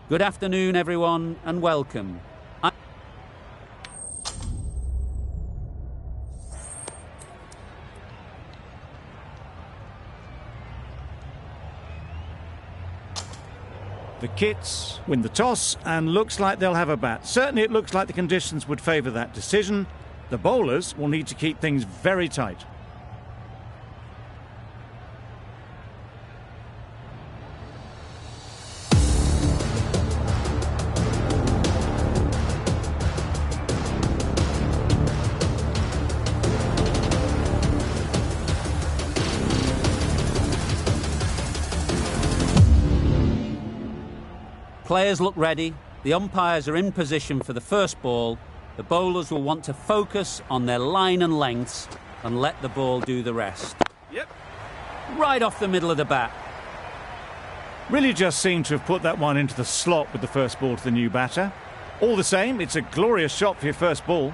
Good afternoon, everyone, and welcome. The Kits win the toss and looks like they'll have a bat. Certainly it looks like the conditions would favour that decision. The bowlers will need to keep things very tight. Players look ready, the umpires are in position for the first ball. The bowlers will want to focus on their line and lengths and let the ball do the rest. Yep. Right off the middle of the bat. Really just seemed to have put that one into the slot with the first ball to the new batter. All the same, it's a glorious shot for your first ball.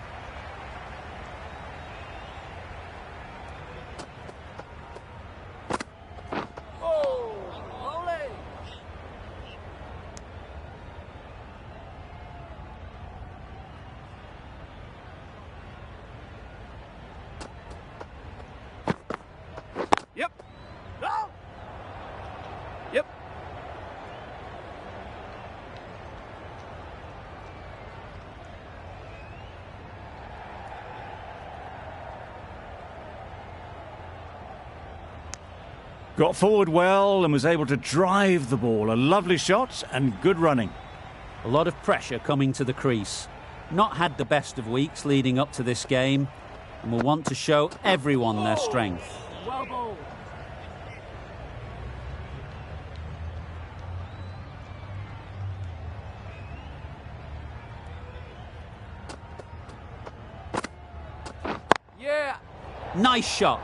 Yep. No. Yep. Got forward well and was able to drive the ball. A lovely shot and good running. A lot of pressure coming to the crease. Not had the best of weeks leading up to this game and will want to show everyone their strength. Well bowled. Yeah. Nice shot.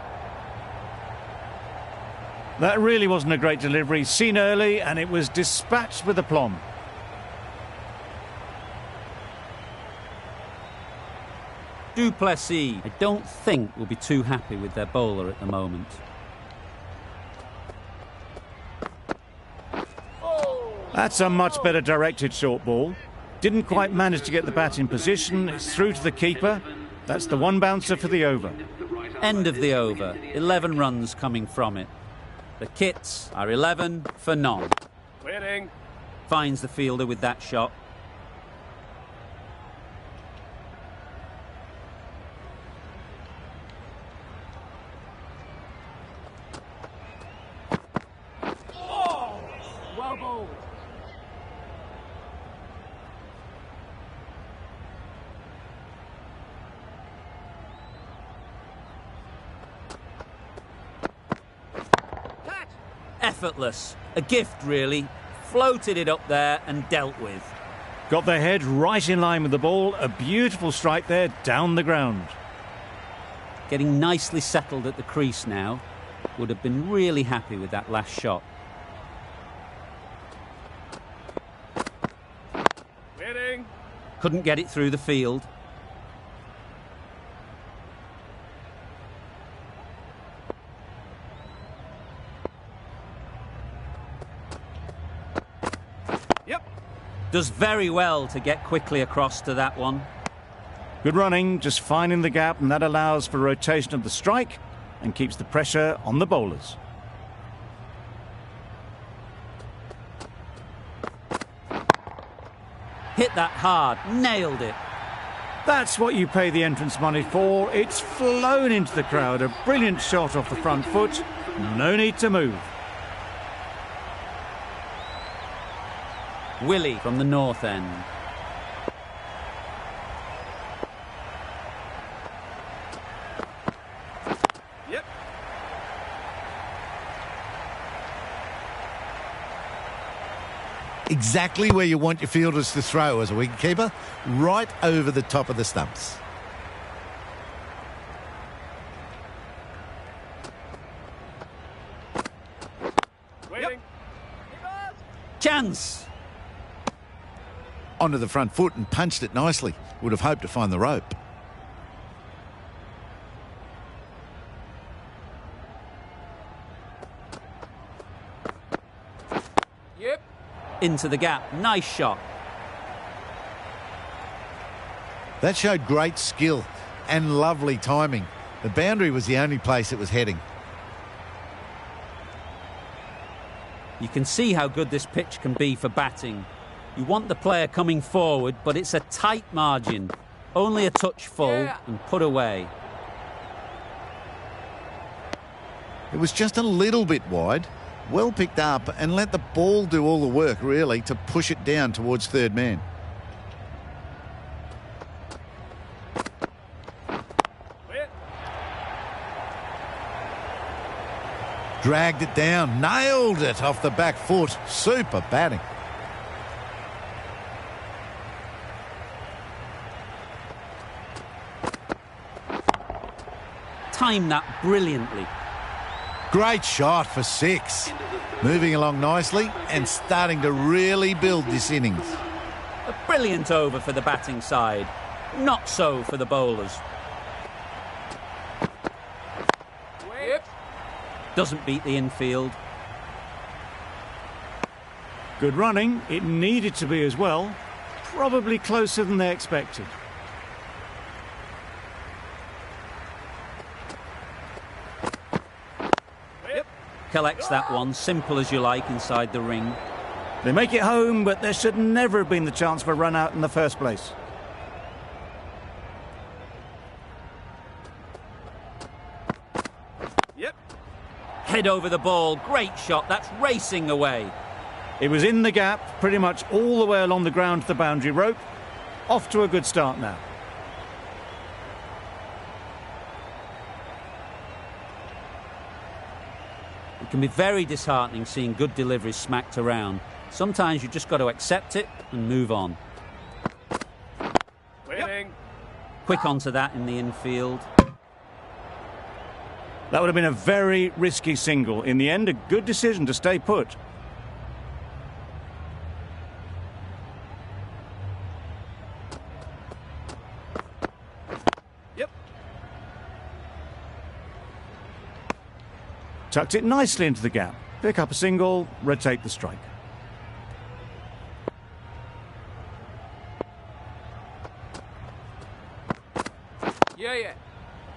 That really wasn't a great delivery. Seen early and it was dispatched with aplomb. Duplessis, I don't think will be too happy with their bowler at the moment. That's a much better directed short ball. Didn't quite manage to get the bat in position. It's through to the keeper. That's the one bouncer for the over. End of the over. 11 runs coming from it. The Kits are 11 for none. Winning. Finds the fielder with that shot. Well bowled. Catch. Effortless. A gift, really. Floated it up there and dealt with. Got their head right in line with the ball. A beautiful strike there down the ground. Getting nicely settled at the crease now. Would have been really happy with that last shot. Winning. Couldn't get it through the field. Yep. Does very well to get quickly across to that one. Good running, just finding the gap, and that allows for rotation of the strike and keeps the pressure on the bowlers. Hit that hard. Nailed it. That's what you pay the entrance money for. It's flown into the crowd. A brilliant shot off the front foot. No need to move. Willie from the north end. Yep. Exactly where you want your fielders to throw as a wicketkeeper, right over the top of the stumps. Waiting. Chance. Onto the front foot and punched it nicely. Would have hoped to find the rope. Yep. Into the gap. Nice shot. That showed great skill and lovely timing. The boundary was the only place it was heading. You can see how good this pitch can be for batting. You want the player coming forward, but it's a tight margin. Only a touch full and put away. It was just a little bit wide. Well picked up and let the ball do all the work, really, to push it down towards third man. Dragged it down, nailed it off the back foot. Super batting. Timed that brilliantly. Great shot for 6. Moving along nicely and starting to really build this innings. A brilliant over for the batting side. Not so for the bowlers. Doesn't beat the infield. Good running. It needed to be as well. Probably closer than they expected. Collects that one, simple as you like, inside the ring. They make it home, but there should never have been the chance for a run out in the first place. Head over the ball, great shot, that's racing away. It was in the gap, pretty much all the way along the ground to the boundary rope. Off to a good start now. It can be very disheartening seeing good deliveries smacked around. Sometimes you've just got to accept it and move on. Quick onto that in the infield. That would have been a very risky single. In the end, a good decision to stay put. Tucked it nicely into the gap. Pick up a single, rotate the strike.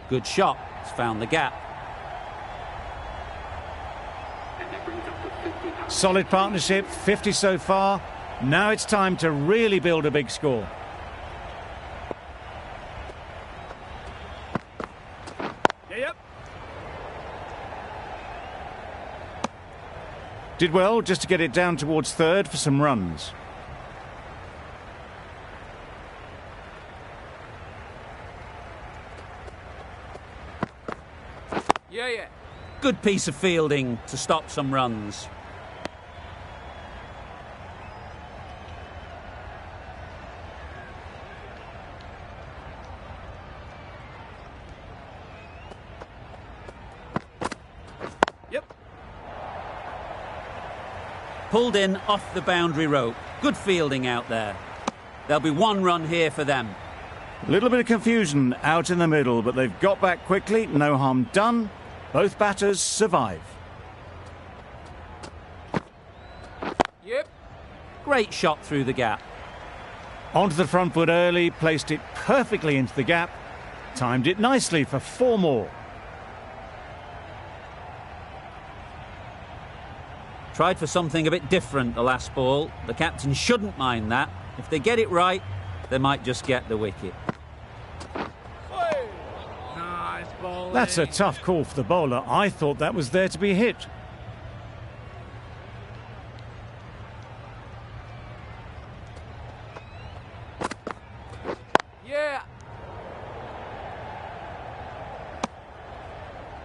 Good shot. It's found the gap. Solid partnership, 50 so far. Now it's time to really build a big score. Did well just to get it down towards third for some runs. Good piece of fielding to stop some runs. Pulled in off the boundary rope. Good fielding out there. There'll be one run here for them. A little bit of confusion out in the middle, but they've got back quickly. No harm done. Both batters survive. Great shot through the gap. Onto the front foot early, placed it perfectly into the gap. Timed it nicely for 4 more. Tried for something a bit different the last ball. The captain shouldn't mind that. If they get it right, they might just get the wicket. That's a tough call for the bowler. I thought that was there to be hit.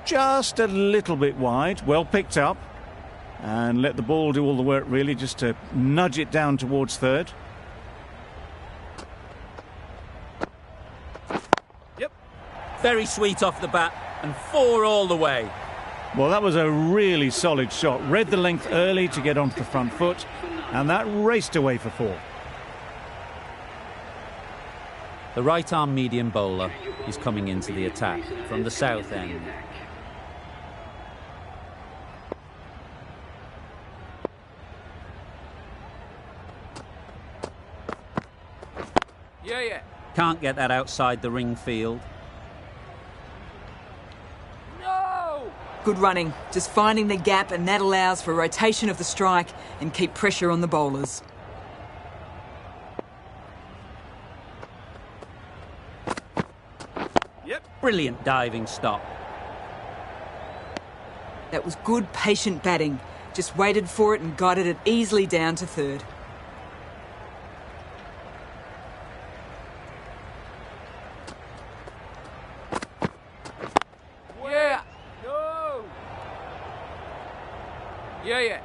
Just a little bit wide. Well picked up. And let the ball do all the work, really, just to nudge it down towards third. Very sweet off the bat, and 4 all the way. Well, that was a really solid shot. Read the length early to get onto the front foot, and that raced away for 4. The right-arm medium bowler is coming into the attack from the south end. Yeah. Can't get that outside the ring field. No! Good running, just finding the gap, and that allows for rotation of the strike and keep pressure on the bowlers. Yep. Brilliant diving stop. That was good, patient batting. Just waited for it and guided it easily down to third. Yeah. No. Yeah.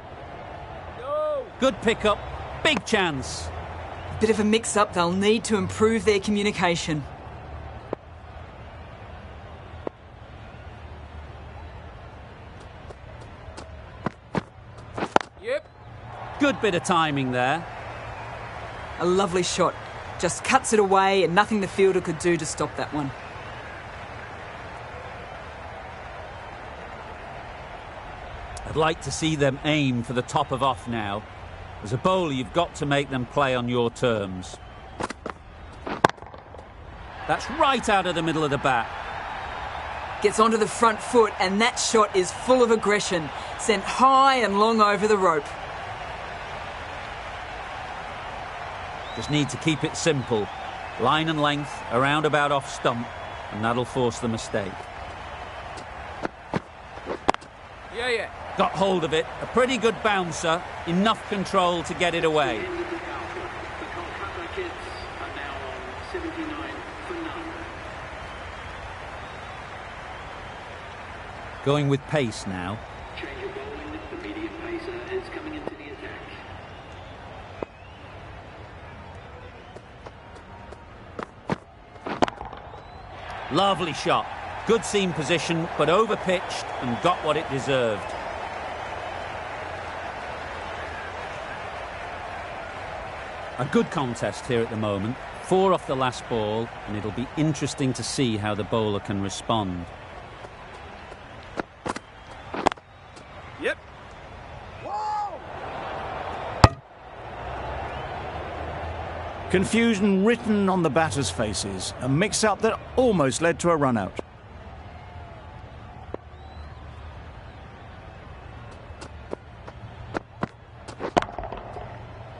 No. Good pickup. Big chance. Bit of a mix-up, they'll need to improve their communication. Yep. Good bit of timing there. A lovely shot. Just cuts it away and nothing the fielder could do to stop that one. I'd like to see them aim for the top of off now. As a bowler, you've got to make them play on your terms. That's right out of the middle of the bat. Gets onto the front foot and that shot is full of aggression. Sent high and long over the rope. Just need to keep it simple. Line and length, around about off stump, and that'll force the mistake. Yeah. Got hold of it, a pretty good bouncer, enough control to get it away. Going with pace now. Change of bowling, the medium pacer is coming into the attack. Lovely shot. Good seam position, but over-pitched and got what it deserved. A good contest here at the moment. 4 off the last ball, and it'll be interesting to see how the bowler can respond. Yep. Confusion written on the batters' faces. A mix-up that almost led to a run-out.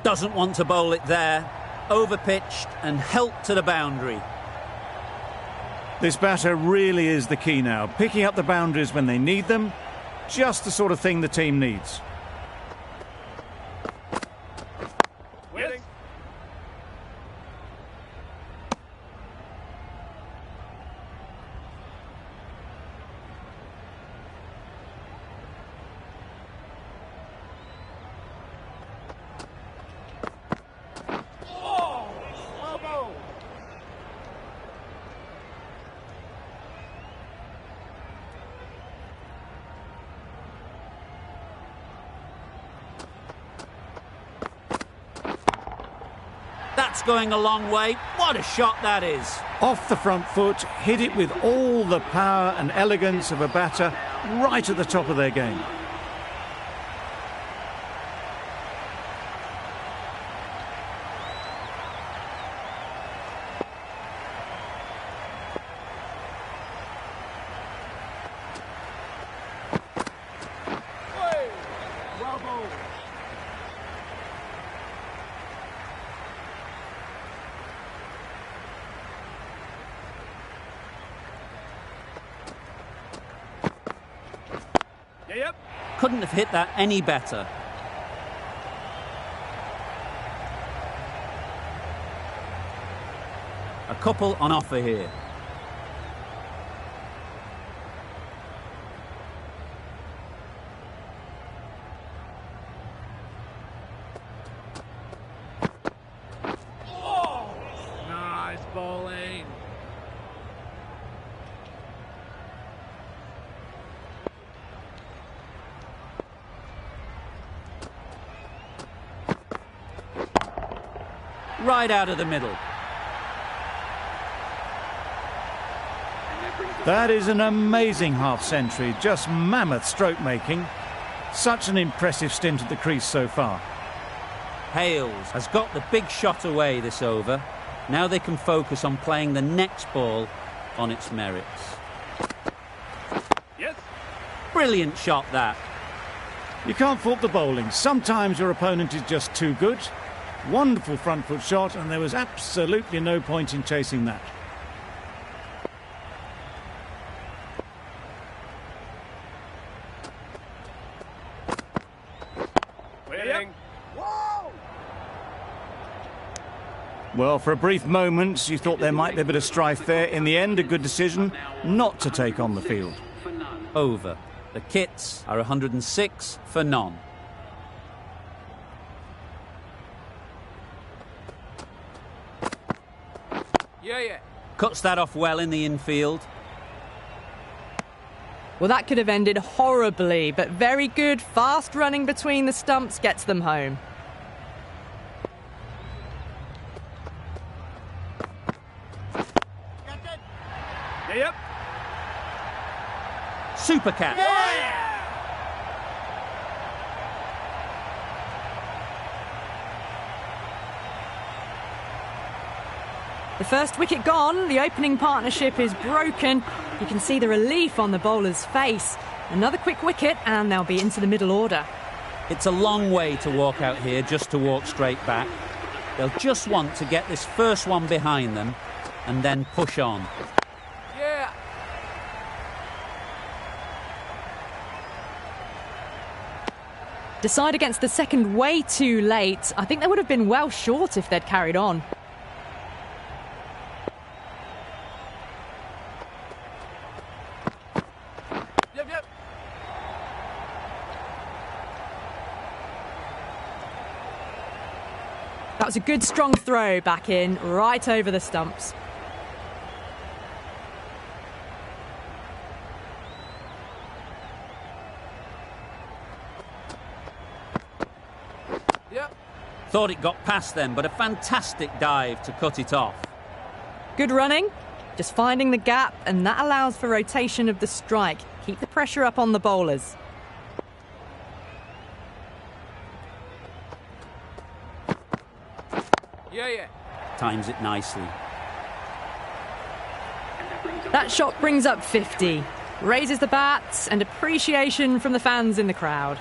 Doesn't want to bowl it there. Over-pitched and helped to the boundary. This batter really is the key now. Picking up the boundaries when they need them. Just the sort of thing the team needs. Waiting. That's going a long way. What a shot that is. Off the front foot, hit it with all the power and elegance of a batter right at the top of their game. Yep. Couldn't have hit that any better. A couple on offer here. Nice bowling. Right out of the middle. That is an amazing half-century, just mammoth stroke-making. Such an impressive stint at the crease so far. Hales has got the big shot away this over. Now they can focus on playing the next ball on its merits. Yes. Brilliant shot, that. You can't fault the bowling. Sometimes your opponent is just too good. Wonderful front foot shot, and there was absolutely no point in chasing that. Waiting. Well, for a brief moment, you thought there might be a bit of strife there. In the end, a good decision not to take on the field. Over. The Kits are 106 for none. Yeah. Cuts that off well in the infield. Well, that could have ended horribly, but very good, fast running between the stumps gets them home. Yep. Super catch. The first wicket gone, the opening partnership is broken. You can see the relief on the bowler's face. Another quick wicket and they'll be into the middle order. It's a long way to walk out here just to walk straight back. They'll just want to get this first one behind them and then push on. Yeah. Decide against the second way too late. I think they would have been well short if they'd carried on. Yep. That was a good strong throw back in, right over the stumps. Yep. Thought it got past them, but a fantastic dive to cut it off. Good running, just finding the gap, and that allows for rotation of the strike. Keep the pressure up on the bowlers. Yeah. Times it nicely. That shot brings up 50. Raises the bats and appreciation from the fans in the crowd.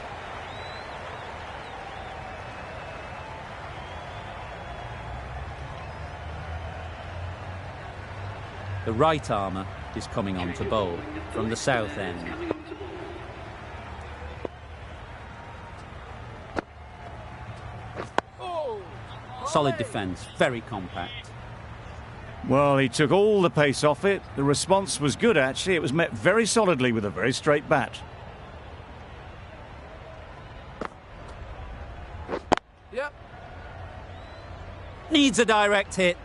The right armour is coming on to bowl from the south end. Solid defence, very compact. Well, he took all the pace off it. The response was good, actually. It was met very solidly with a very straight bat. Yep. Needs a direct hit.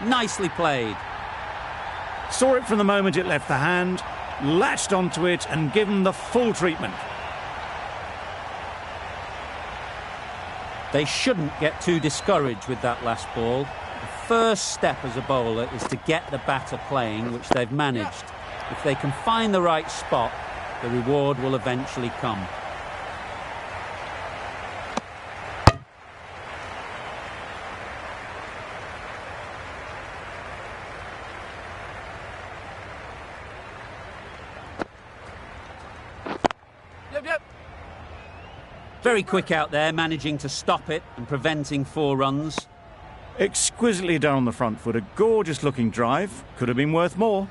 Nicely played. Saw it from the moment it left the hand, latched onto it and given the full treatment. They shouldn't get too discouraged with that last ball. The first step as a bowler is to get the batter playing, which they've managed. If they can find the right spot, the reward will eventually come. Yep. Very quick out there, managing to stop it and preventing 4 runs. Exquisitely done on the front foot. A gorgeous looking drive. Could have been worth more.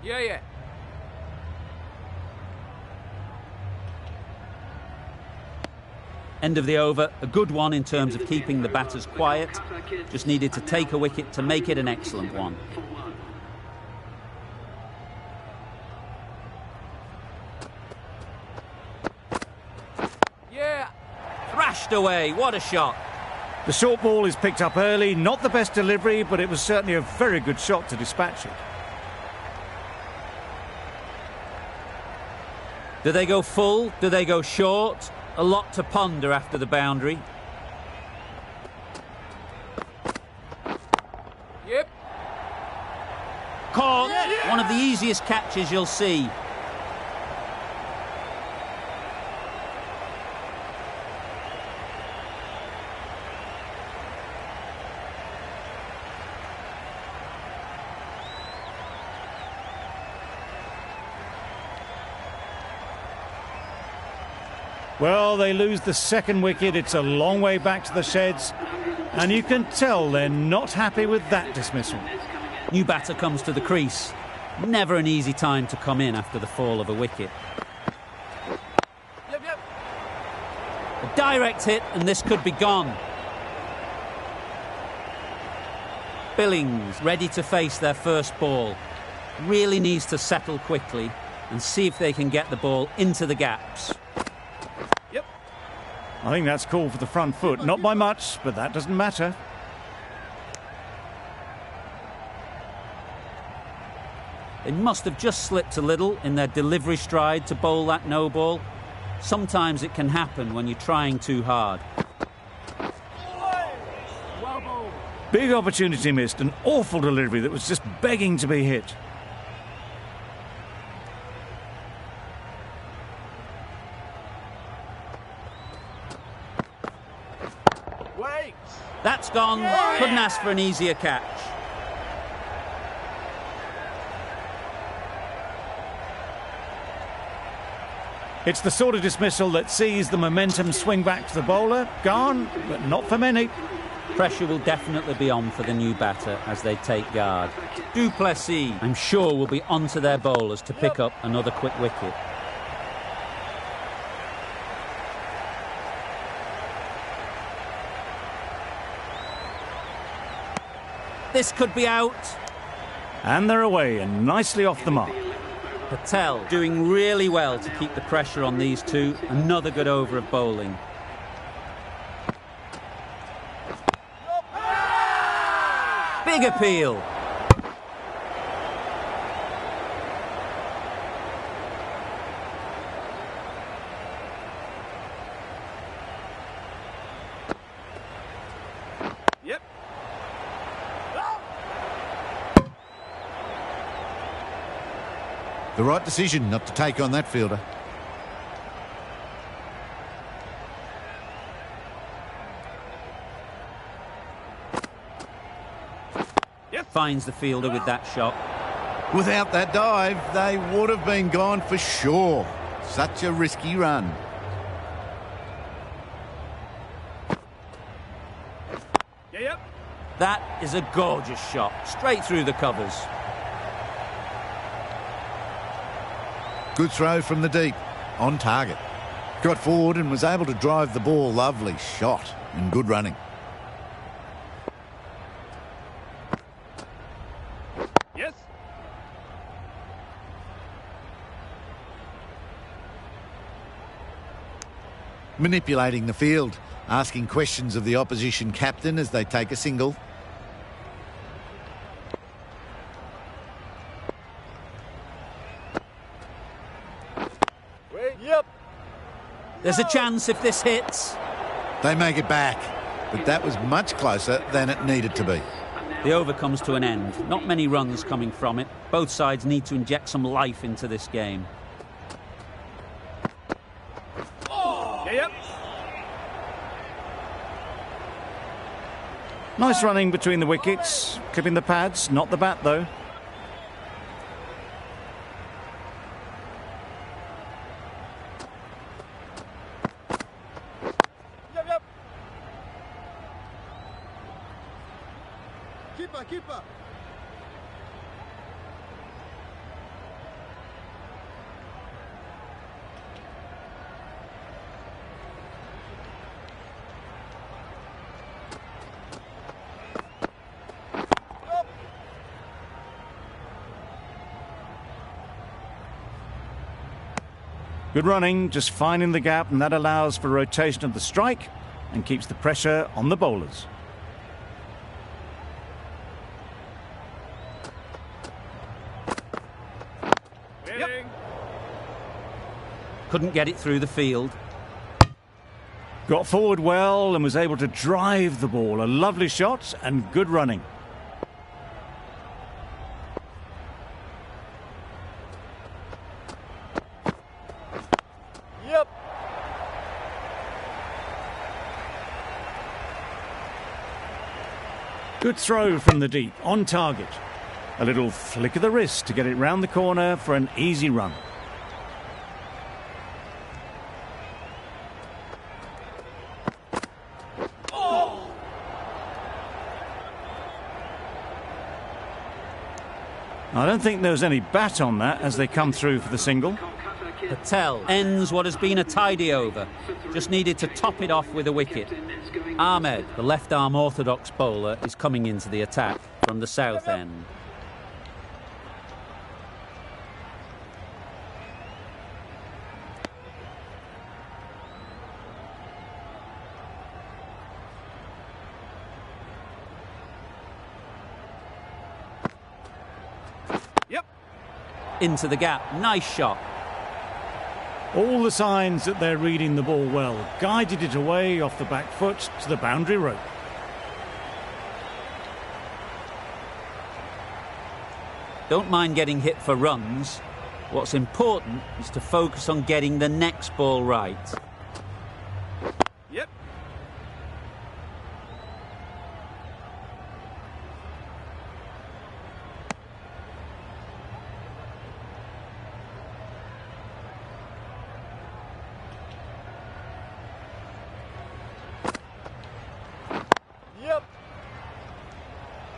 Yeah. End of the over, a good one in terms of keeping the batters quiet. Just needed to take a wicket to make it an excellent one. Yeah. Thrashed away, what a shot. The short ball is picked up early. Not the best delivery, but it was certainly a very good shot to dispatch it. Do they go full? Do they go short? A lot to ponder after the boundary. Yep. Caught. One of the easiest catches you'll see. Well, they lose the second wicket. It's a long way back to the sheds. And you can tell they're not happy with that dismissal. New batter comes to the crease. Never an easy time to come in after the fall of a wicket. Yep, yep. A direct hit and this could be gone. Billings ready to face their first ball. Really needs to settle quickly and see if they can get the ball into the gaps. I think that's called for the front foot. Not by much, but that doesn't matter. They must have just slipped a little in their delivery stride to bowl that no ball. Sometimes it can happen when you're trying too hard. Big opportunity missed. An awful delivery that was just begging to be hit. That's gone. Couldn't ask for an easier catch. It's the sort of dismissal that sees the momentum swing back to the bowler. Gone, but not for many. Pressure will definitely be on for the new batter as they take guard. Du Plessis, I'm sure, will be onto their bowlers to pick up another quick wicket. This could be out. And they're away and nicely off the mark. Patel doing really well to keep the pressure on these two. Another good over of bowling. Big appeal. Yep. The right decision not to take on that fielder. Finds the fielder with that shot. Without that dive, they would have been gone for sure. Such a risky run. Yep. That is a gorgeous shot. Straight through the covers. Good throw from the deep. On target. Got forward and was able to drive the ball. Lovely shot and good running. Yes. Manipulating the field. Asking questions of the opposition captain as they take a single. Yep. There's a chance if this hits. They make it back, but that was much closer than it needed to be. The over comes to an end. Not many runs coming from it. Both sides need to inject some life into this game. Yep. Nice running between the wickets. Clipping the pads, not the bat though. Yep. Keeper. Good running, just finding the gap, and that allows for rotation of the strike and keeps the pressure on the bowlers. Couldn't get it through the field. Got forward well and was able to drive the ball. A lovely shot and good running. Yep. Good throw from the deep, on target. A little flick of the wrist to get it round the corner for an easy run. I don't think there was any bat on that as they come through for the single. Patel ends what has been a tidy over. Just needed to top it off with a wicket. Ahmed, the left-arm orthodox bowler, is coming into the attack from the south end. Into the gap. Nice shot. All the signs that they're reading the ball well. Guided it away off the back foot to the boundary rope. Don't mind getting hit for runs. What's important is to focus on getting the next ball right. Yep.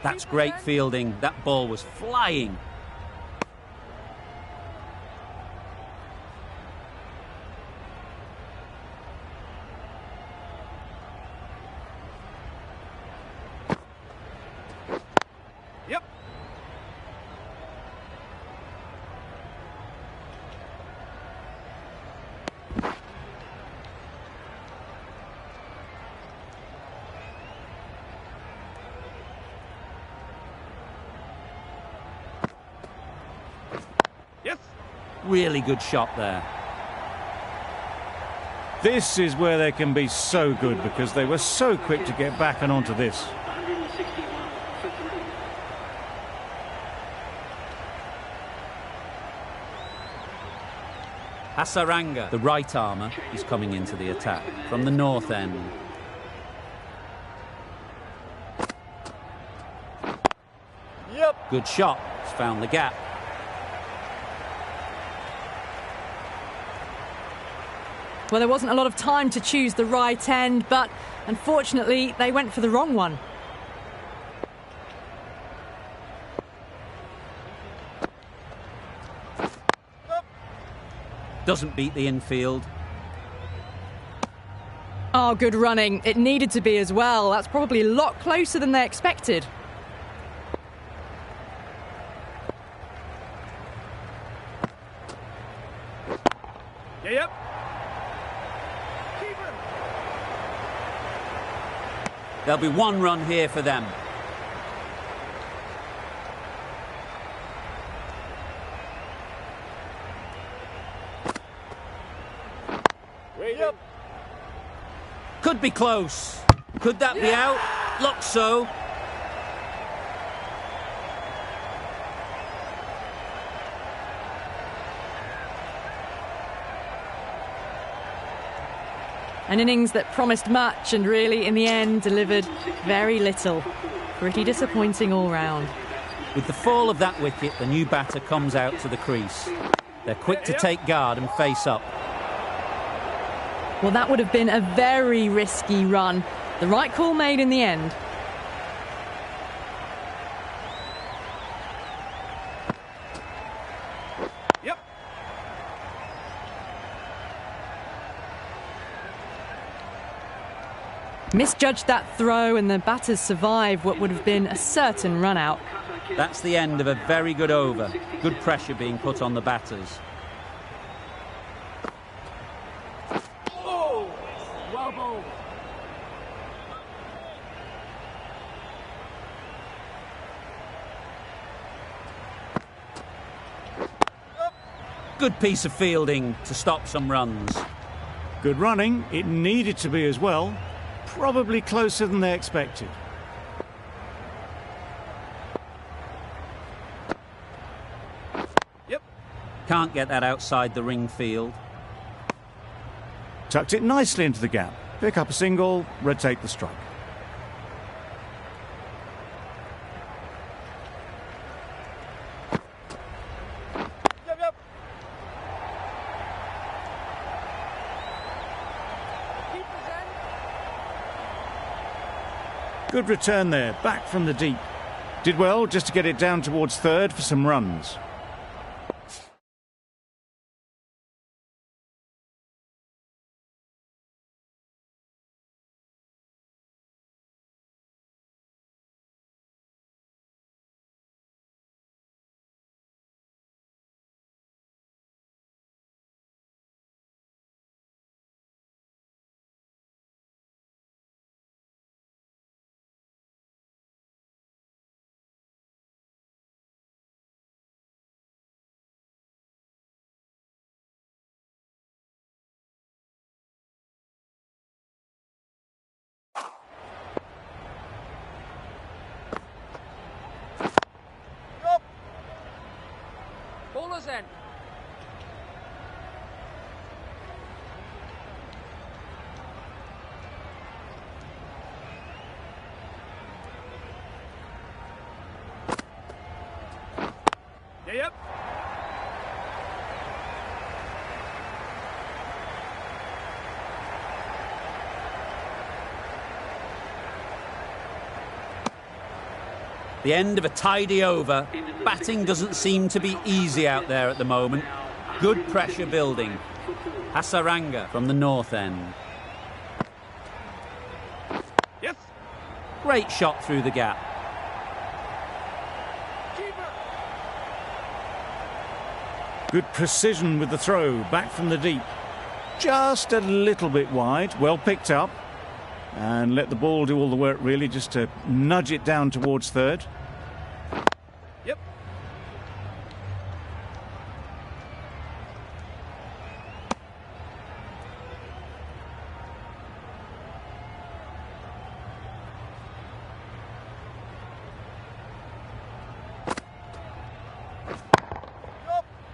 That's great fielding. That ball was flying. Yep. Really good shot there. This is where they can be so good because they were so quick to get back and onto this. 161 for 3. Hasaranga, the right armour, is coming into the attack from the north end. Yep. Good shot. He's found the gap. Well, there wasn't a lot of time to choose the right end, but unfortunately they went for the wrong one. Doesn't beat the infield. Oh, good running. It needed to be as well. That's probably a lot closer than they expected. Yep. There'll be one run here for them. Yep. Could be close. Could that be out? Looks so. An innings that promised much and really, in the end, delivered very little. Pretty disappointing all round. With the fall of that wicket, the new batter comes out to the crease. They're quick to take guard and face up. Well, that would have been a very risky run. The right call made in the end. Yep. Misjudged that throw and the batters survive what would have been a certain run out. That's the end of a very good over. Good pressure being put on the batters. Oh, well bowled. Good piece of fielding to stop some runs. Good running. It needed to be as well. Probably closer than they expected. Yep. Can't get that outside the ring field. Tucked it nicely into the gap. Pick up a single, rotate the strike. Yep, yep. Keeper's end. Good return there, back from the deep. Did well just to get it down towards third for some runs. Yup. Bowler's end. Yeah, yep. The end of a tidy over. Batting doesn't seem to be easy out there at the moment. Good pressure building. Hasaranga from the north end. Yes. Great shot through the gap. Keeper. Good precision with the throw, back from the deep. Just a little bit wide, well picked up. And let the ball do all the work really, just to nudge it down towards third. Yep.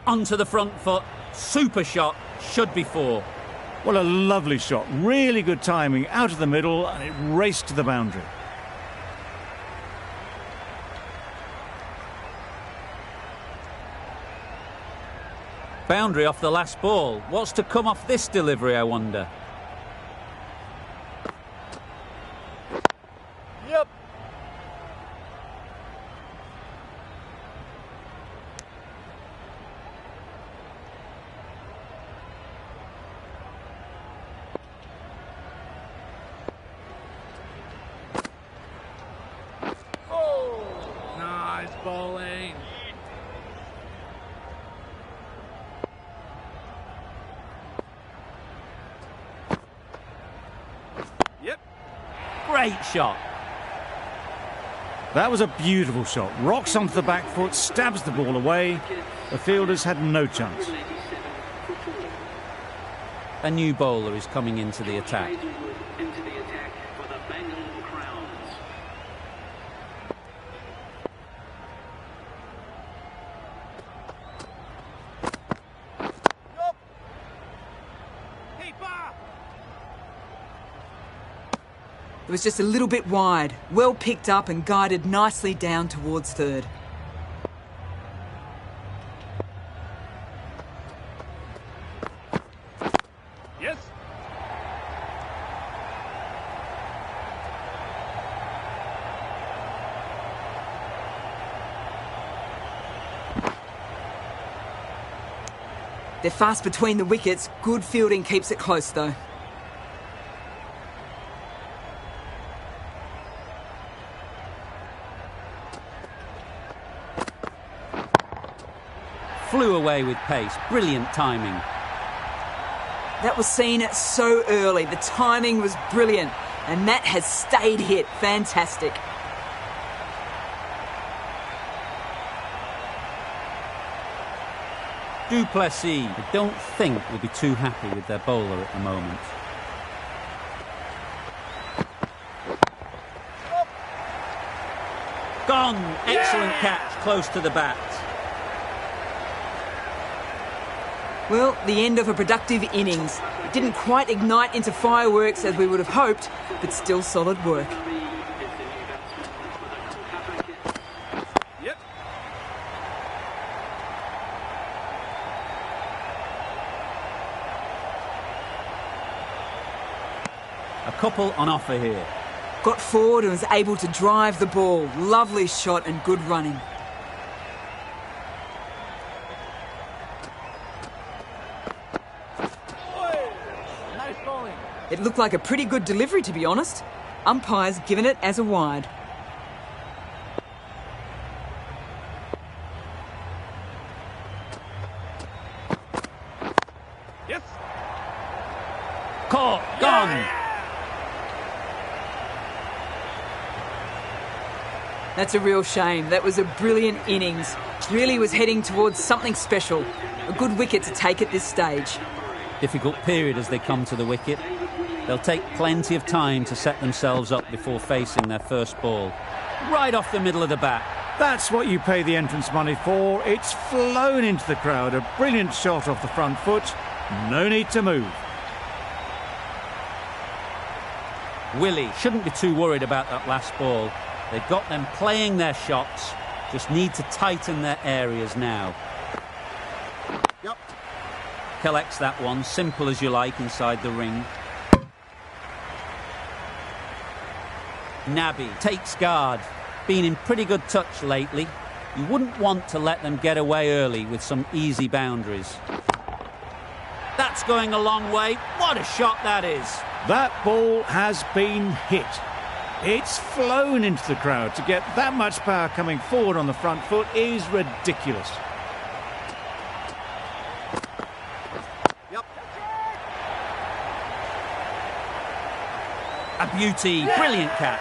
Onto the front foot. Super shot. Should be four. Well, a lovely shot. Really good timing. Out of the middle, and it raced to the boundary. Boundary off the last ball. What's to come off this delivery, I wonder? Yep. Oh, nice bowling. Yep. Great shot. That was a beautiful shot. Rocks onto the back foot, stabs the ball away. The fielders had no chance. A new bowler is coming into the attack. Into the attack for the Bengal Crowns. Yup. Keeper. It was just a little bit wide, well picked up and guided nicely down towards third. Yes. They're fast between the wickets. Good fielding keeps it close though. Flew away with pace. Brilliant timing. That was seen so early. The timing was brilliant. And that has stayed hit. Fantastic. Du Plessis, I don't think will be too happy with their bowler at the moment. Gone! Excellent catch, close to the bat. Well, the end of a productive innings. It didn't quite ignite into fireworks as we would have hoped, but still solid work. Yep. A couple on offer here. Got forward and was able to drive the ball. Lovely shot and good running. Nice bowling. It looked like a pretty good delivery, to be honest. Umpire's given it as a wide. Yes. Caught! Gone! That's a real shame. That was a brilliant innings. Really was heading towards something special. A good wicket to take at this stage. Difficult period as they come to the wicket. They'll take plenty of time to set themselves up before facing their first ball. Right off the middle of the bat. That's what you pay the entrance money for. It's flown into the crowd. A brilliant shot off the front foot. No need to move. Willie shouldn't be too worried about that last ball. They've got them playing their shots. Just need to tighten their areas now. Yep. Collects that one, simple as you like, inside the ring. Nabi takes guard. Been in pretty good touch lately. You wouldn't want to let them get away early with some easy boundaries. That's going a long way. What a shot that is. That ball has been hit. It's flown into the crowd. To get that much power coming forward on the front foot is ridiculous. Yep. A beauty. Brilliant catch.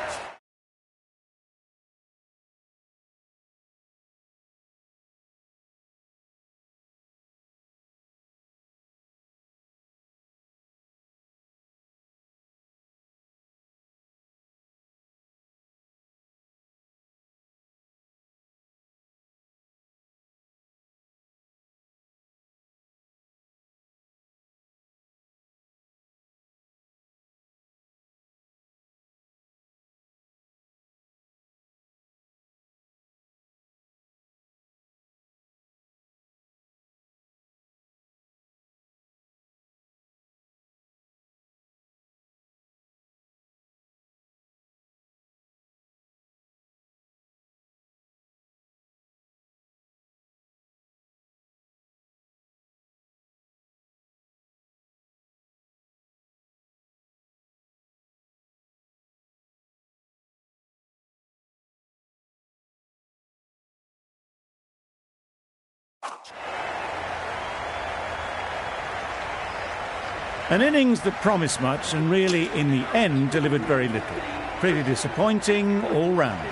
An innings that promised much and really, in the end, delivered very little. Pretty disappointing all round.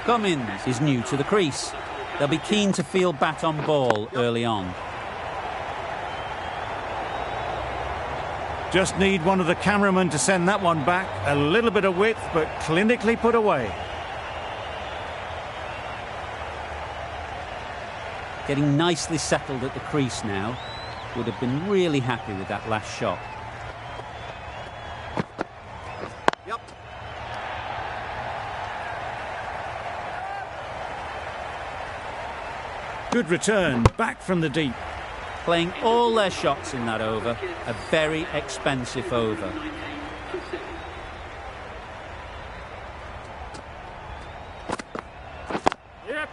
Cummins is new to the crease. They'll be keen to feel bat on ball early on. Just need one of the cameramen to send that one back. A little bit of width, but clinically put away. Getting nicely settled at the crease now. Would have been really happy with that last shot. Yep. Good return, back from the deep. Playing all their shots in that over. A very expensive over. Yep.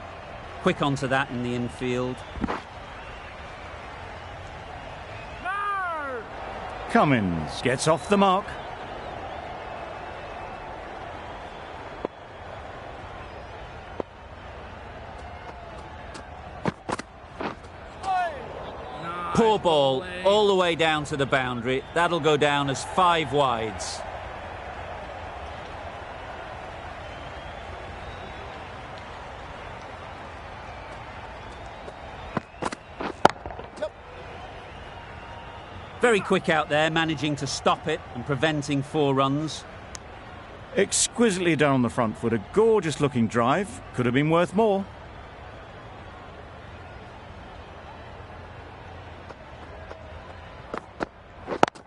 Quick onto that in the infield. No! Cummins gets off the mark. Poor ball, all the way down to the boundary. That'll go down as 5 wides. Yep. Very quick out there, managing to stop it and preventing 4 runs. Exquisitely done on the front foot. A gorgeous looking drive. Could have been worth more.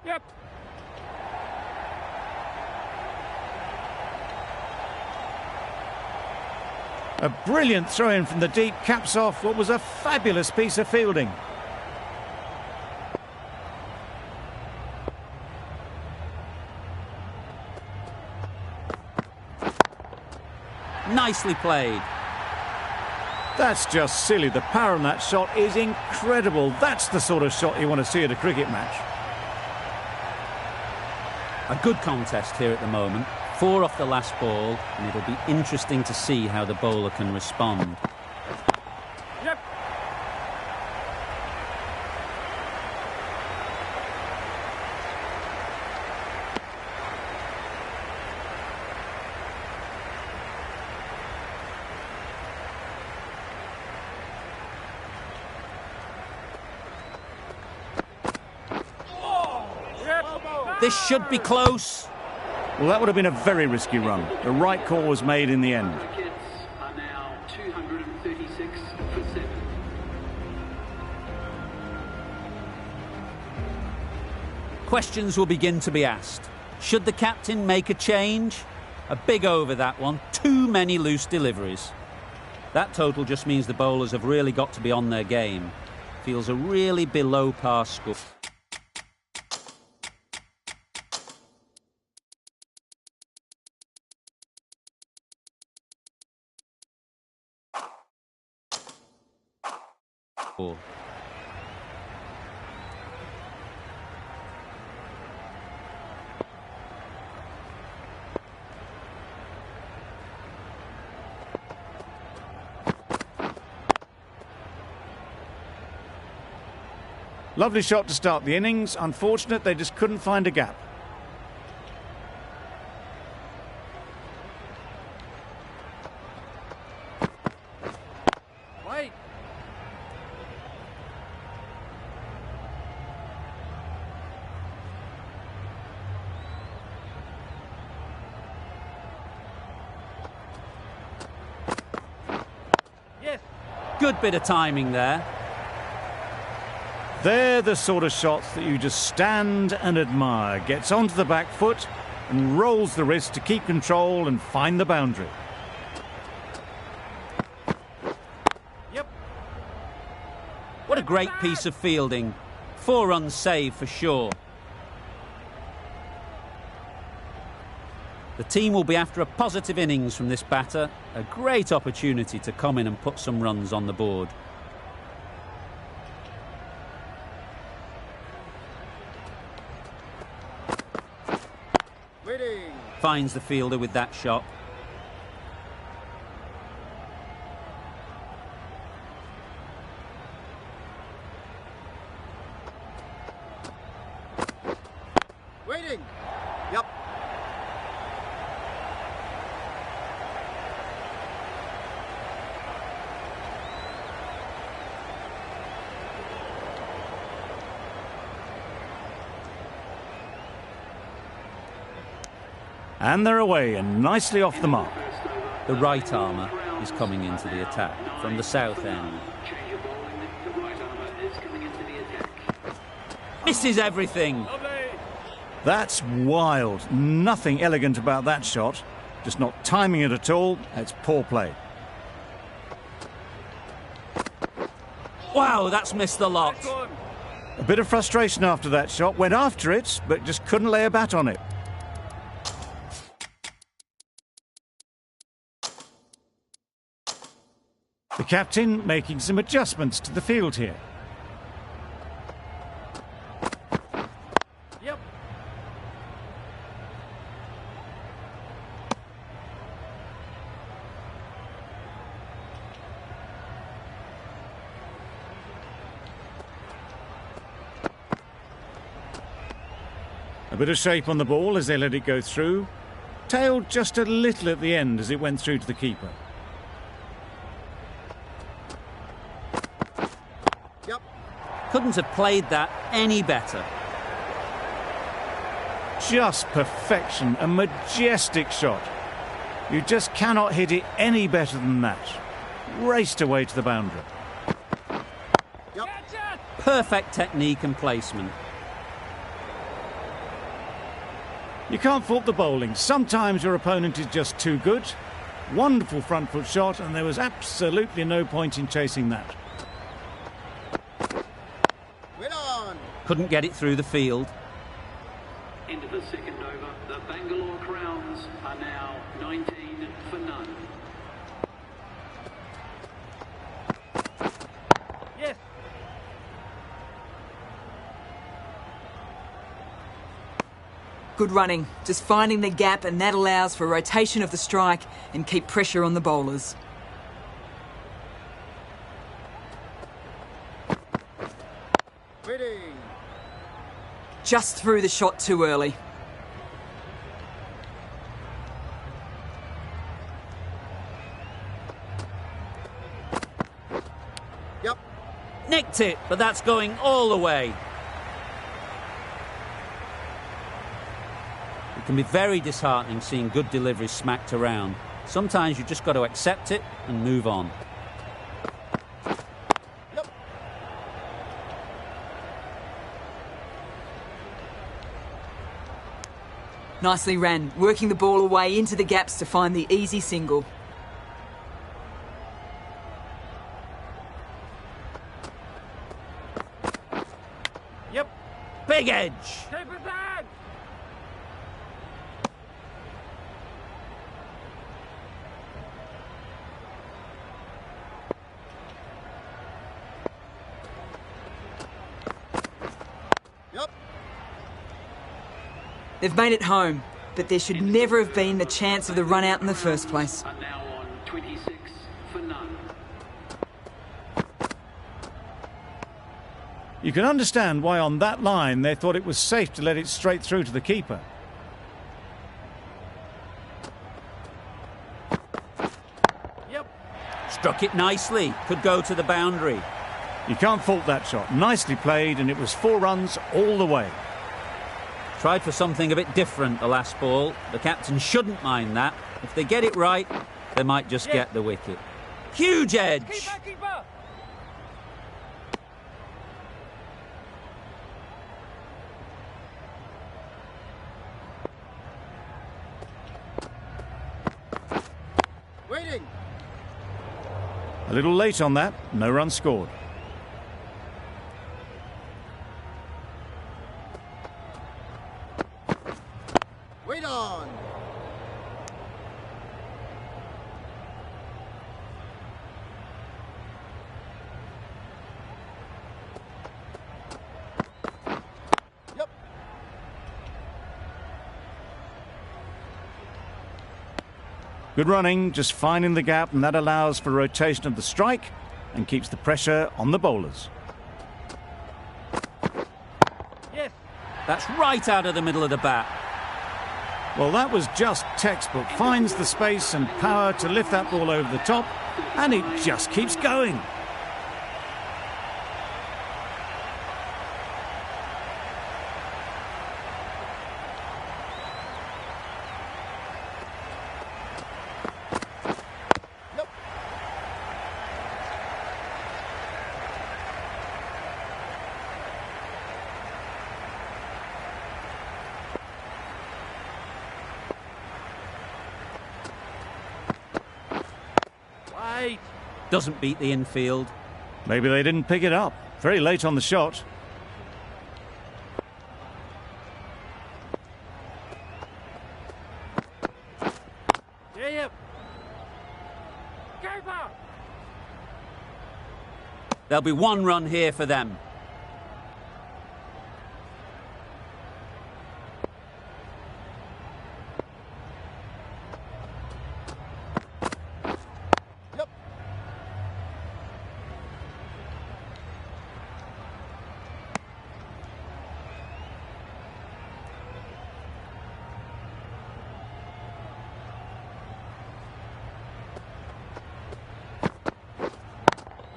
Yep. A brilliant throw-in from the deep caps off what was a fabulous piece of fielding. Nicely played. That's just silly. The power on that shot is incredible. That's the sort of shot you want to see at a cricket match. A good contest here at the moment. 4 off the last ball, and it'll be interesting to see how the bowler can respond. Yep. This should be close. Well, that would have been a very risky run. The right call was made in the end. Wickets are now 236 for 7. Questions will begin to be asked. Should the captain make a change? A big over, that one. Too many loose deliveries. That total just means the bowlers have really got to be on their game. Feels a really below par score. Lovely shot to start the innings. Unfortunate they just couldn't find a gap. Wait. Yes. Good bit of timing there. They're the sort of shots that you just stand and admire. Gets onto the back foot and rolls the wrist to keep control and find the boundary. Yep. What a great piece of fielding. 4 runs saved for sure. The team will be after a positive innings from this batter. A great opportunity to come in and put some runs on the board. Finds the fielder with that shot. Waiting. Yep. And they're away and nicely off the mark. The right armour is coming into the attack from the south end. Change of bowling. The right armour is coming into the attack. Misses everything. Lovely. That's wild. Nothing elegant about that shot. Just not timing it at all. It's poor play. Wow, that's missed the lot. Nice one. A bit of frustration after that shot. Went after it, but just couldn't lay a bat on it. The captain making some adjustments to the field here. Yep. A bit of shape on the ball as they let it go through. Tailed just a little at the end as it went through to the keeper. Couldn't have played that any better. just perfection, a majestic shot. You just cannot hit it any better than that. Raced away to the boundary. Yep. Perfect technique and placement. You can't fault the bowling. Sometimes your opponent is just too good. Wonderful front foot shot, and there was absolutely no point in chasing that. Win on. Couldn't get it through the field. Into the second over, the Bangalore Crowns are now 19 for none. Yes. Good running, just finding the gap, and that allows for rotation of the strike and keep pressure on the bowlers. Waiting. Just threw the shot too early. Yep. Nicked it, but that's going all the way. It can be very disheartening seeing good deliveries smacked around. Sometimes you've just got to accept it and move on. Yep. Nicely ran, working the ball away into the gaps to find the easy single. Yep. Big edge. Keep it down. Yep. They've made it home, but there should never have been the chance of the run out in the first place. Are now on 26 for none. You can understand why on that line they thought it was safe to let it straight through to the keeper. Yep. Struck it nicely. Could go to the boundary. You can't fault that shot. Nicely played, and it was 4 runs all the way. Tried for something a bit different the last ball. The captain shouldn't mind that. If they get it right, they might just get the wicket. Huge edge. Keeper. Waiting. A little late on that, no run scored. Wait on. Yep. Good running, just finding the gap, and that allows for rotation of the strike and keeps the pressure on the bowlers. Yes. That's right out of the middle of the bat. Well, that was just textbook. Finds the space and power to lift that ball over the top, and it just keeps going. Yep. Wait. Doesn't beat the infield. Maybe they didn't pick it up. Very late on the shot. Yep. Keeper. There'll be 1 run here for them. Yep.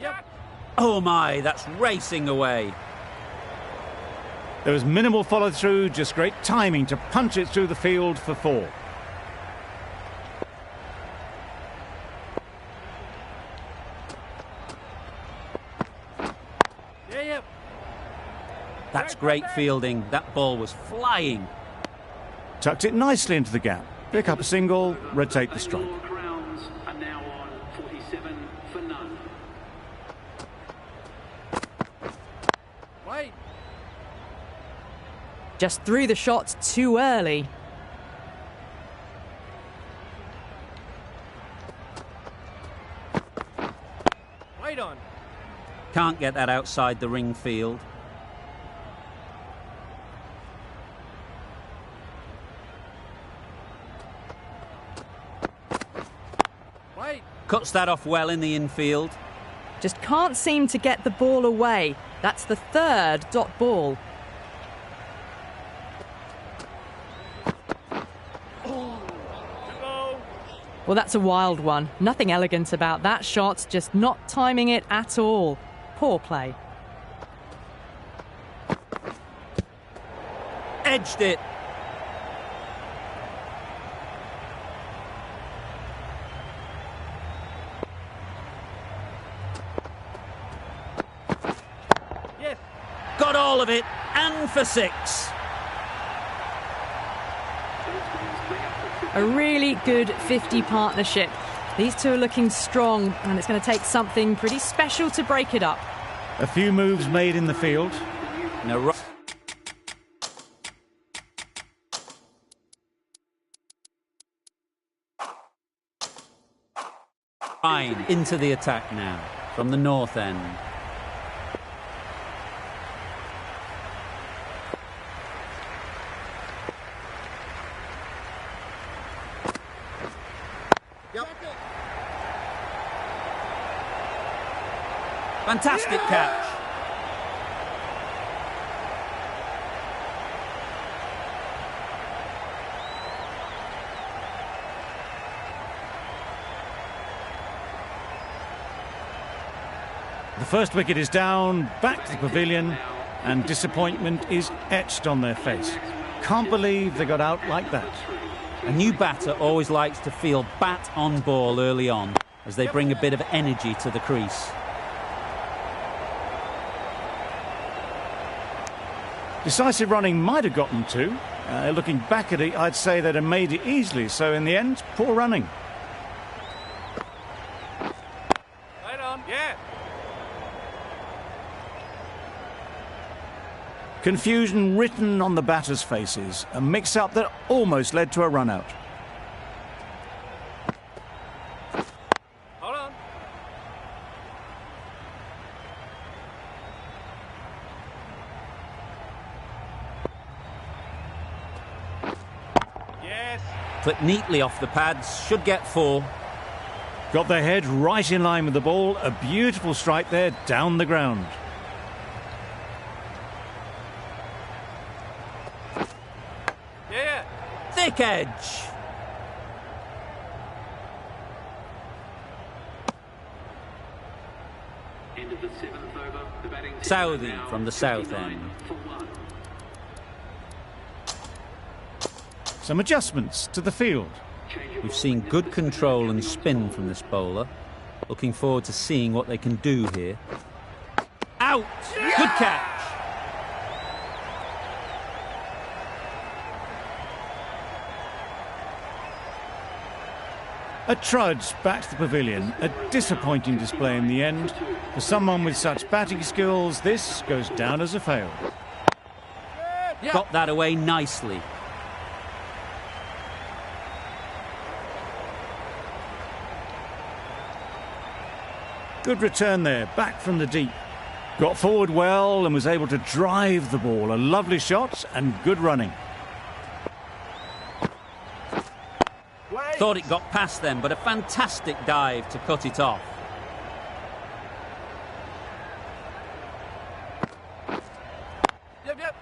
Yep. Oh my, that's racing away. There was minimal follow-through, just great timing to punch it through the field for 4. Yeah. That's great fielding. That ball was flying. Tucked it nicely into the gap. Pick up a single, rotate the strike. Bangalore Crowns are now on 47 for none. Wait. Just threw the shot too early. Wait on. Can't get that outside the ring field. Wait. Cuts that off well in the infield. Just can't seem to get the ball away. That's the 3rd dot ball. Well, that's a wild one. Nothing elegant about that shot, just not timing it at all. Poor play. Edged it. Yes. Got all of it, and for 6. A really good 50 partnership. These two are looking strong, and it's going to take something pretty special to break it up. A few moves made in the field. No. Fine. Into the attack now from the north end. Fantastic catch. The first wicket is down, back to the pavilion, and disappointment is etched on their face. Can't believe they got out like that. A new batter always likes to feel bat on ball early on as they bring a bit of energy to the crease. Decisive running might have gotten 2. Looking back at it, I'd say they'd have made it easily. So in the end, poor running. Wait on. Yeah. Confusion written on the batters' faces. A mix-up that almost led to a run-out. Hold on. Yes. Clipped neatly off the pads, should get 4. Got their head right in line with the ball. A beautiful strike there down the ground. Yeah. Thick edge. End of the 7th over. The batting team Southey now from the south 59 end. for 1. Some adjustments to the field. We've seen good control and spin from this bowler. Looking forward to seeing what they can do here. Out! Good catch. A trudge back to the pavilion. A disappointing display in the end. For someone with such batting skills, this goes down as a fail. Got that away nicely. Good return there, back from the deep. Got forward well and was able to drive the ball. A lovely shot and good running. Thought it got past them, but a fantastic dive to cut it off. Yep.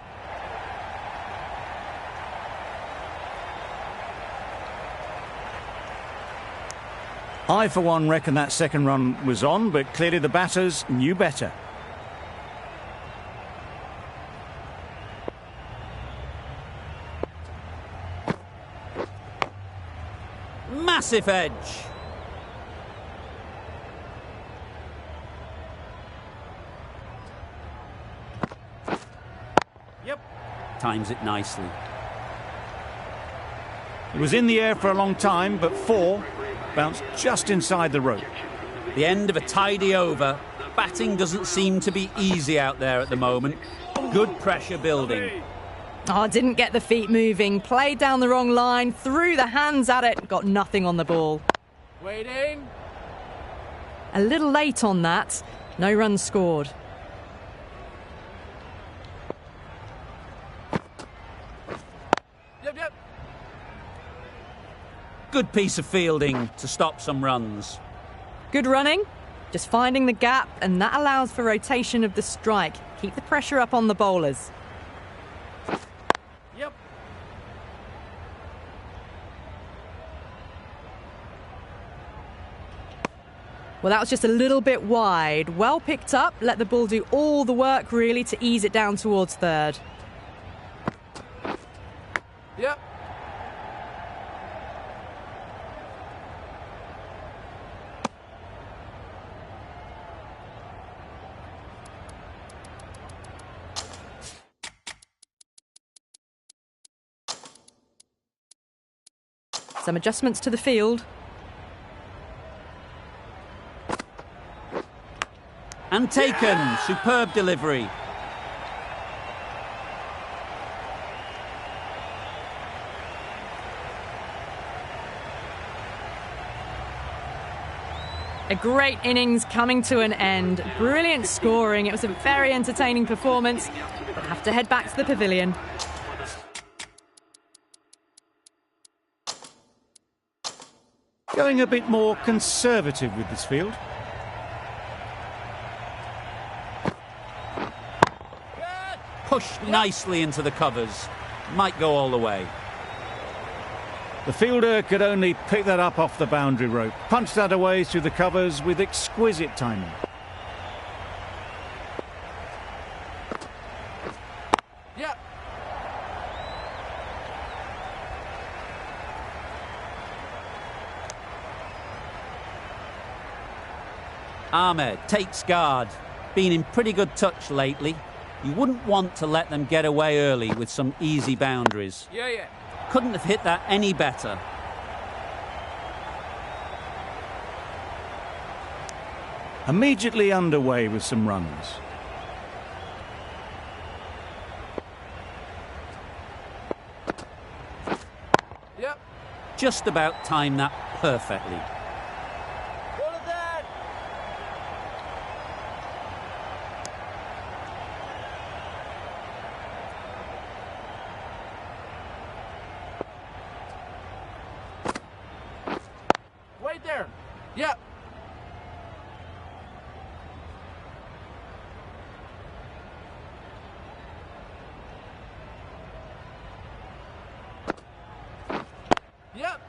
I, for one, reckon that second run was on, but clearly the batters knew better. defensive edge. Yep. Times it nicely. It was in the air for a long time, but 4 bounced just inside the rope. The end of a tidy over. Batting doesn't seem to be easy out there at the moment. Good pressure building. Oh, didn't get the feet moving. Played down the wrong line, threw the hands at it, got nothing on the ball. Waiting. A little late on that. No runs scored. Yep. Good piece of fielding to stop some runs. Good running, just finding the gap, and that allows for rotation of the strike. Keep the pressure up on the bowlers. Yep. Well, that was just a little bit wide. Well picked up, let the ball do all the work really to ease it down towards third. Yep. Some adjustments to the field. And taken. Superb delivery. A great innings coming to an end. Brilliant scoring. It was a very entertaining performance. We'll have to head back to the pavilion. Going a bit more conservative with this field. Pushed nicely into the covers. Might go all the way. The fielder could only pick that up off the boundary rope. Punched that away through the covers with exquisite timing. Yep. Ahmed takes guard. Been in pretty good touch lately. You wouldn't want to let them get away early with some easy boundaries. Yeah. Couldn't have hit that any better. Immediately underway with some runs. Yep. Just about timed that perfectly. What is that? Wait there. Yep. Yep.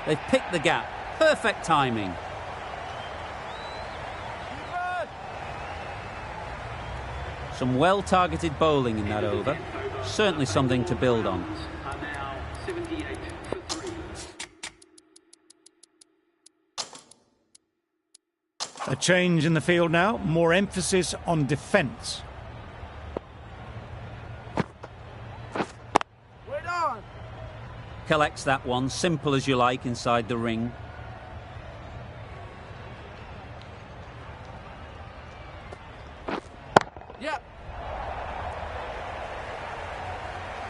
They've picked the gap. Perfect timing. Some well-targeted bowling in that over. Certainly something to build on. Are now 78 for 3. A change in the field now. More emphasis on defence. Wait on. Collects that one, simple as you like, inside the ring. Yep.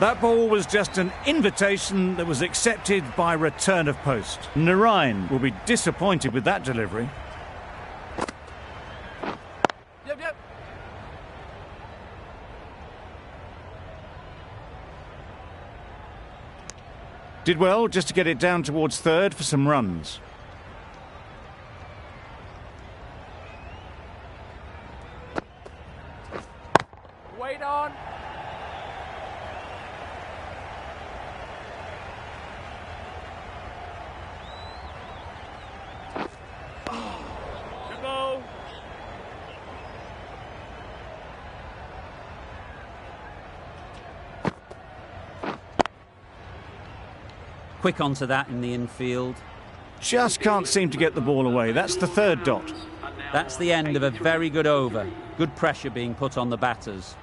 That ball was just an invitation that was accepted by return of post. Narain will be disappointed with that delivery. Yep. Did well just to get it down towards third for some runs. Wait on. Good go. Quick onto that in the infield. just can't seem to get the ball away. That's the third dot. That's the end of a very good over. Good pressure being put on the batters.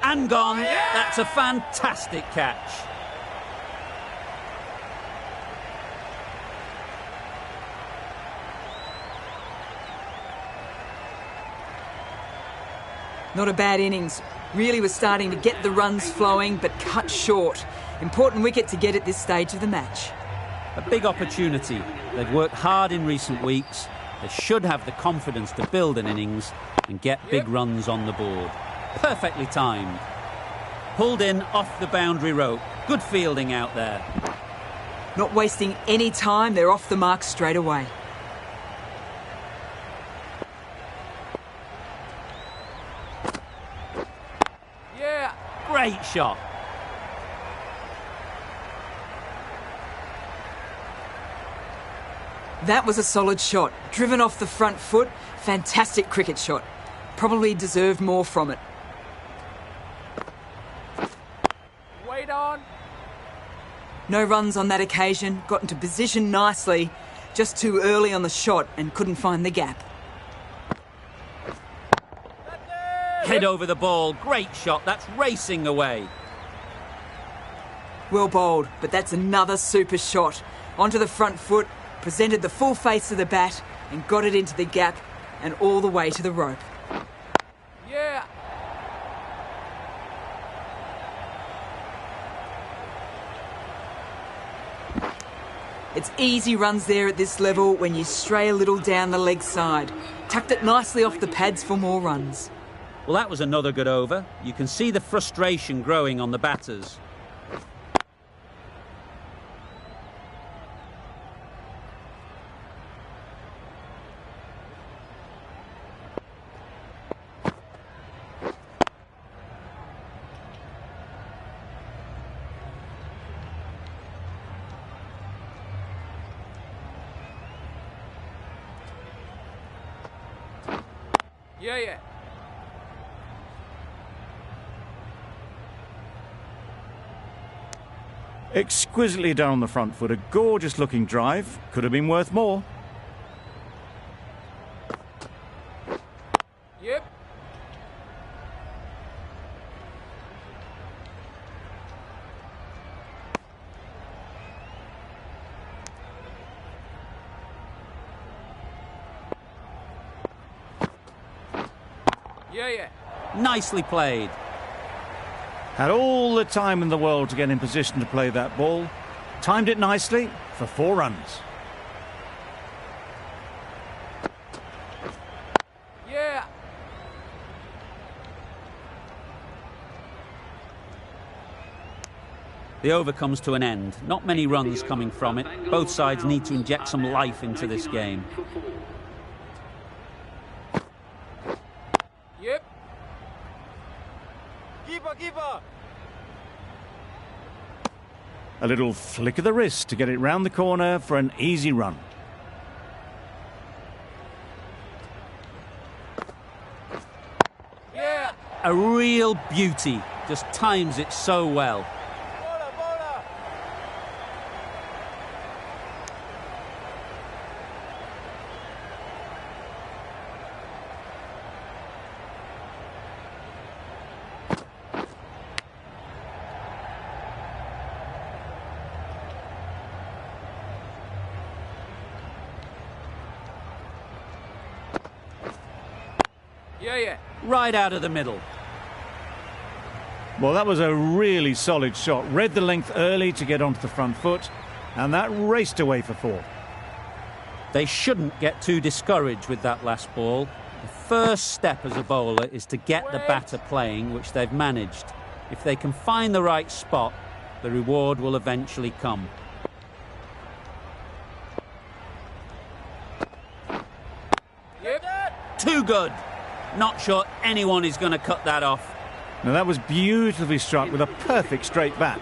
And gone. That's a fantastic catch. Not a bad innings. Really was starting to get the runs flowing, but cut short. Important wicket to get at this stage of the match. A big opportunity. They've worked hard in recent weeks. They should have the confidence to build an innings and get big runs on the board. Perfectly timed. Pulled in off the boundary rope. Good fielding out there. Not wasting any time, they're off the mark straight away. Yeah. Great shot. That was a solid shot. Driven off the front foot. Fantastic cricket shot. Probably deserved more from it. Wait on. No runs on that occasion. Got into position nicely. Just too early on the shot and couldn't find the gap. Head over the ball. Great shot. That's racing away. Well bowled, but that's another super shot. Onto the front foot. Presented the full face of the bat and got it into the gap and all the way to the rope. Yeah. It's easy runs there at this level when you stray a little down the leg side. Tucked it nicely off the pads for more runs. Well, that was another good over. You can see the frustration growing on the batters. Yeah. Exquisitely done on the front foot. A gorgeous looking drive. Could have been worth more. Yep. Yeah. Nicely played. Had all the time in the world to get in position to play that ball. Timed it nicely for 4 runs. Yeah. The over comes to an end. Not many runs coming from it. Both sides need to inject some life into this game. Yep. Keeper. A little flick of the wrist to get it round the corner for an easy run. Yeah. A real beauty. Just times it so well. Bowler. Yeah. Right out of the middle. Well, that was a really solid shot. Read the length early to get onto the front foot, and that raced away for 4. They shouldn't get too discouraged with that last ball. The first step as a bowler is to get the batter playing, which they've managed. If they can find the right spot, the reward will eventually come. Yep. Too good. Not sure anyone is going to cut that off. Now that was beautifully struck with a perfect straight bat.